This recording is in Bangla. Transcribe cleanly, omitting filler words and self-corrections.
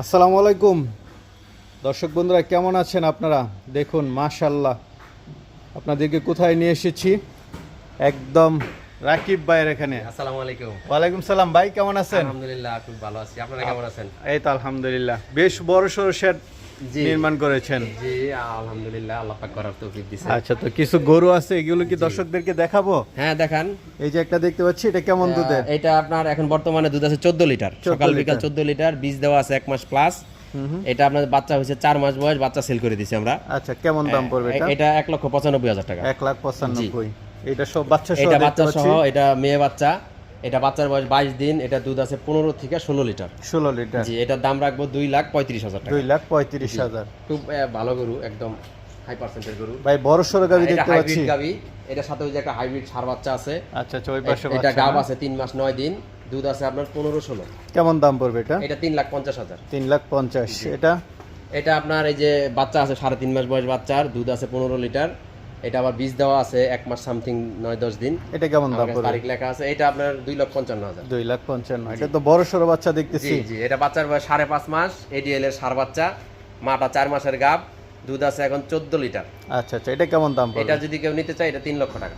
আসসালামু আলাইকুম দর্শক বন্ধুরা, কেমন আছেন আপনারা? দেখুন মাশাআল্লাহ, আপনাদেরকে কোথায় নিয়ে এসেছি, একদম রাকিব ভাইয়ের এখানে। আসসালামু আলাইকুম। ওয়ালাইকুম সালাম ভাই, কেমন আছেন? আলহামদুলিল্লাহ খুব ভালো আছি। আপনারা কেমন আছেন? এই তো আলহামদুলিল্লাহ, বেশ বড় সড়ো শেড জি নির্মাণ করেছেন। জি আলহামদুলিল্লাহ, আল্লাহ পাক করার তৌফিক দিয়েছে। আচ্ছা, তো কিছু গরু আছে, এগুলো কি দর্শকদেরকে দেখাবো? হ্যাঁ দেখান। এই যে একটা দেখতে পাচ্ছি, এটা কেমন দুধের? এটা আপনার এখন বর্তমানে দুধ আছে 14 লিটার, সকাল বিকাল 14 লিটার, বীজ দেওয়া আছে 1 মাস প্লাস। এটা আপনার বাচ্চা হয়েছে 4 মাস বয়স, বাচ্চা সেল করে দিয়েছি আমরা। আচ্ছা, কেমন দাম পড়বে এটা? এটা 1,95,000 টাকা। 1,95,000। এটা সব বাচ্চা সহ? এটা দেখতে বাচ্চা পাচ্ছি। সহ, এটা মেয়ে বাচ্চা। এটা বাচ্চার বয়স 22 দিন, এটা দুধ আছে 15 থেকে 16 লিটার। 16 লিটার। জি, এটার দাম রাখবো 2,35,000 টাকা। 2,35,000। খুব ভালো গরু, একদম হাই পার্সেন্টের গরু। ভাই বড় সড়ো গাবি এটা দেখতে পাচ্ছি। হাইব্রিড গাবি, এটার সাথে ওই যে একটা হাইব্রিড ষাঁড় বাচ্চা আছে। আচ্ছা আচ্ছা, ওই পাশে এটা বাচ্চা গাব না? আছে 3 মাস 9 দিন, দুধ আছে আপনার 15-16। কেমন দাম পড়বে এটা? এটা 3,50,000। 3,50,000। এটা এটা আপনার এই যে বাচ্চা আছে 3.5 মাস বয়স বাচ্চার, দুধ আছে 15 লিটার। এটা আবার বীজ দেওয়া আছে 1 মাস সামথিং 9-10 দিন। এটা কেমন দাম আমার কাছে পড়বে? তারিখ লেখা আছে। এটা আপনার 2,55,000। 2,55,000। এটা তো বড় সড়ো বাচ্চা দেখতেছি। জি জি, এটা বাচ্চার বয়স 5.5 মাস, এডিএল এর ষাঁড় বাচ্চা, মাটা 4 মাসের গাব, দুধ আছে এখন 14 লিটার। আচ্ছা আচ্ছা, এটা কেমন দাম পড়বে? এটা যদি কেউ নিতে চায়, এটা 3 লক্ষ টাকা।